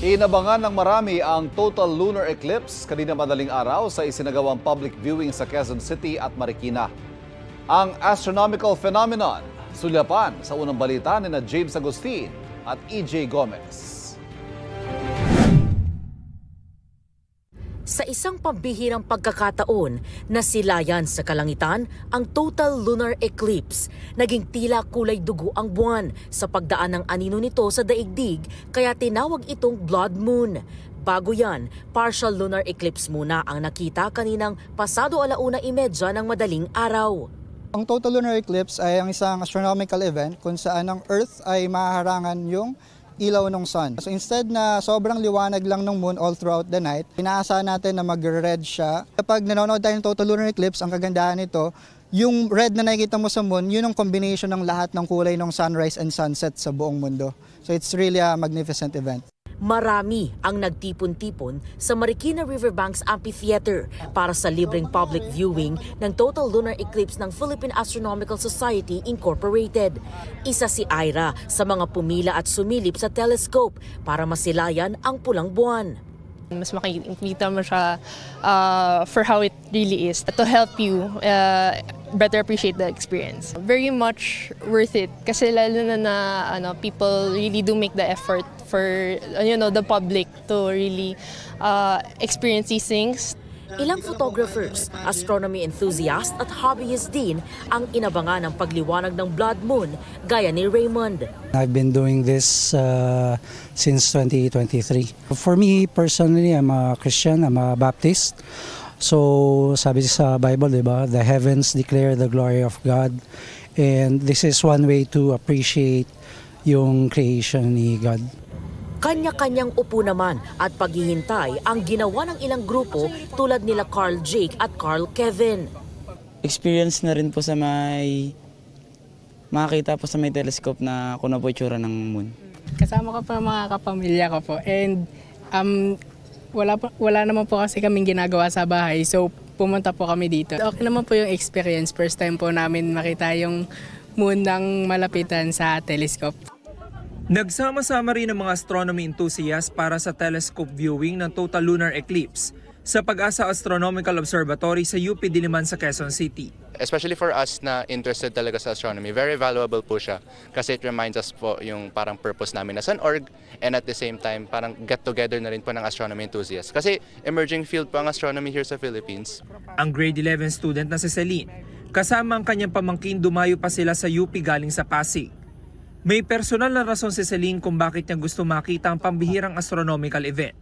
Inabangan ng marami ang total lunar eclipse kanina madaling araw sa isinagawang public viewing sa Quezon City at Marikina. Ang astronomical phenomenon, sulyapan sa unang balita ni James Agustin at EJ Gomez. Sa isang pambihirang pagkakataon, nasilayan sa kalangitan ang total lunar eclipse. Naging tila kulay dugo ang buwan sa pagdaan ng anino nito sa daigdig, kaya tinawag itong blood moon. Bago yan, partial lunar eclipse muna ang nakita kaninang pasado 1:30 ng madaling araw. Ang total lunar eclipse ay ang isang astronomical event kung saan ang Earth ay mahaharangan yung ilaw ng sun. So instead na sobrang liwanag lang ng moon all throughout the night, inaasahan natin na mag-red siya. Kapag nanonood tayo ng total lunar eclipse, ang kagandahan nito, yung red na nakikita mo sa moon, yun ang combination ng lahat ng kulay ng sunrise and sunset sa buong mundo. So it's really a magnificent event. Marami ang nagtipon-tipon sa Marikina Riverbanks Amphitheater para sa libreng public viewing ng total lunar eclipse ng Philippine Astronomical Society Incorporated. Isa si Ira sa mga pumila at sumilip sa telescope para masilayan ang pulang buwan. Mas makikita mo siya for how it really is to help you better appreciate the experience. Very much worth it kasi lalo na people really do make the effort for the public to really experience these things. Ilang photographers, astronomy enthusiast at hobbyist din ang inabangan ng pagliwanag ng blood moon gaya ni Raymond. I've been doing this since 2023. For me personally, I'm a Christian, I'm a Baptist. So sabi sa Bible, diba, the heavens declare the glory of God. And this is one way to appreciate yung creation ni God. Kanya-kanyang upo naman at paghihintay ang ginawa ng ilang grupo tulad nila Carl Jake at Carl Kevin. Experience na rin po sa makakita po sa may telescope na kung ano po itsura ng moon. Kasama ko po mga kapamilya ko po and wala naman po kasi kaming ginagawa sa bahay, so pumunta po kami dito. Okay naman po yung experience, first time po namin makita yung moon ng malapitan sa telescope. Nagsama-sama rin ang mga astronomy enthusiasts para sa telescope viewing ng total lunar eclipse sa Pag-asa Astronomical Observatory sa UP Diliman sa Quezon City. Especially for us na interested talaga sa astronomy, very valuable po siya kasi it reminds us po yung parang purpose namin as an org and at the same time parang get together na rin po ng astronomy enthusiasts. Kasi emerging field po ang astronomy here sa Philippines. Ang grade 11 student na si Celine, kasama ang kanyang pamangkin, dumayo pa sila sa UP galing sa Pasig. May personal na rason si Celine kung bakit niya gusto makita ang pambihirang astronomical event.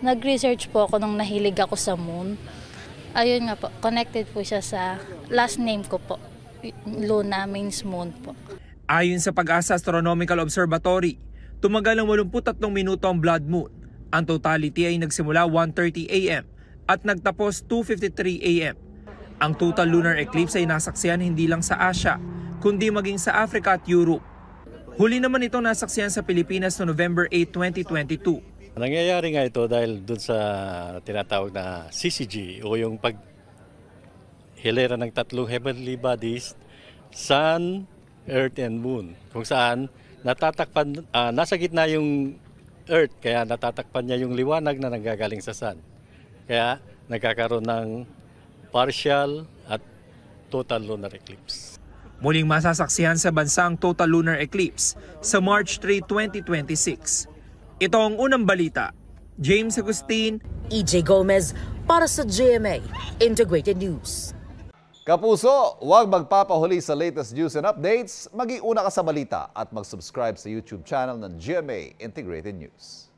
Nag-research po ako nung nahilig ako sa moon. Ayun nga po, connected po siya sa last name ko po. Luna means moon po. Ayon sa Pag-asa Astronomical Observatory, tumagal ng 83 minuto ang blood moon. Ang totality ay nagsimula 1:30 AM at nagtapos 2:53 AM. Ang total lunar eclipse ay nasaksihan hindi lang sa Asia, kundi maging sa Africa at Europe. Huli naman itong nasaksihan sa Pilipinas no November 8, 2022. Nangyayari nga ito dahil dun sa tinatawag na CCG o yung paghilera ng tatlong heavenly bodies, Sun, Earth, and Moon. Kung saan natatakpan, nasa gitna yung Earth kaya natatakpan niya yung liwanag na nanggagaling sa Sun. Kaya nagkakaroon ng partial at total lunar eclipse. Muling masasaksihan sa bansa ang total lunar eclipse sa March 3, 2026. Ito ang unang balita. James Agustin, EJ Gomez para sa GMA Integrated News. Kapuso, huwag magpapahuli sa latest news and updates. Mag-iuna ka sa balita at mag-subscribe sa YouTube channel ng GMA Integrated News.